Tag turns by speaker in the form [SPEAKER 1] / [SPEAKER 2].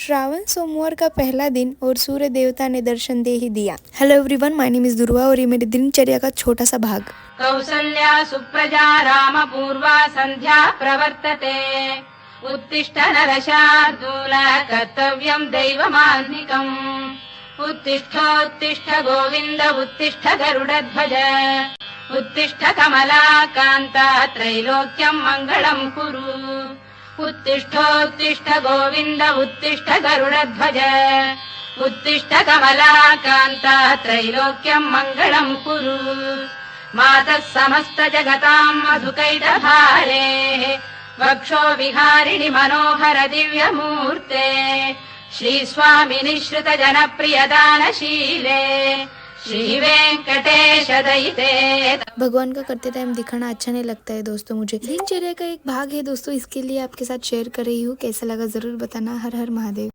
[SPEAKER 1] श्रावण सोमवार का पहला दिन और सूर्य देवता ने दर्शन दे ही दिया। Hello everyone, my name is Durva और ये मेरी दिनचर्या का छोटा सा भाग।
[SPEAKER 2] कौसल्या सुप्रजा राम पूर्वा संध्या प्रवर्तते। उत्तिष्ठ नरशार्दूल कर्तव्यं दैवमान्निकम्। उत्तिष्ठोत्तिष्ठ गोविन्द उत्तिष्ठ गरुडध्वज। उत्तिष्ठ कमलाकान्त त्रैलोक्यं मङ्गलं कुरु। उत्तिष्ठोत्तिष्ठ गोविन्द उत्तिष्ठ गरुडध्वज। उत्तिष्ठ कमलाकान्त त्रैलोक्यं मङ्गलं कुरु। मातः समस्त जगतां मधुकैटभारे। वक्षो विहारिणि मनोहर दिव्यमूर्ते। श्रीस्वामिनि श्रुत जनप्रिय दानशीले। श्री वेंकटेश दयिते।
[SPEAKER 1] भगवान का करते टाइम दिखाना अच्छा नहीं लगता है दोस्तों। मुझे दिनचर्या का एक भाग है दोस्तों, इसके लिए आपके साथ शेयर कर रही हूँ। कैसा लगा जरूर बताना। हर हर महादेव।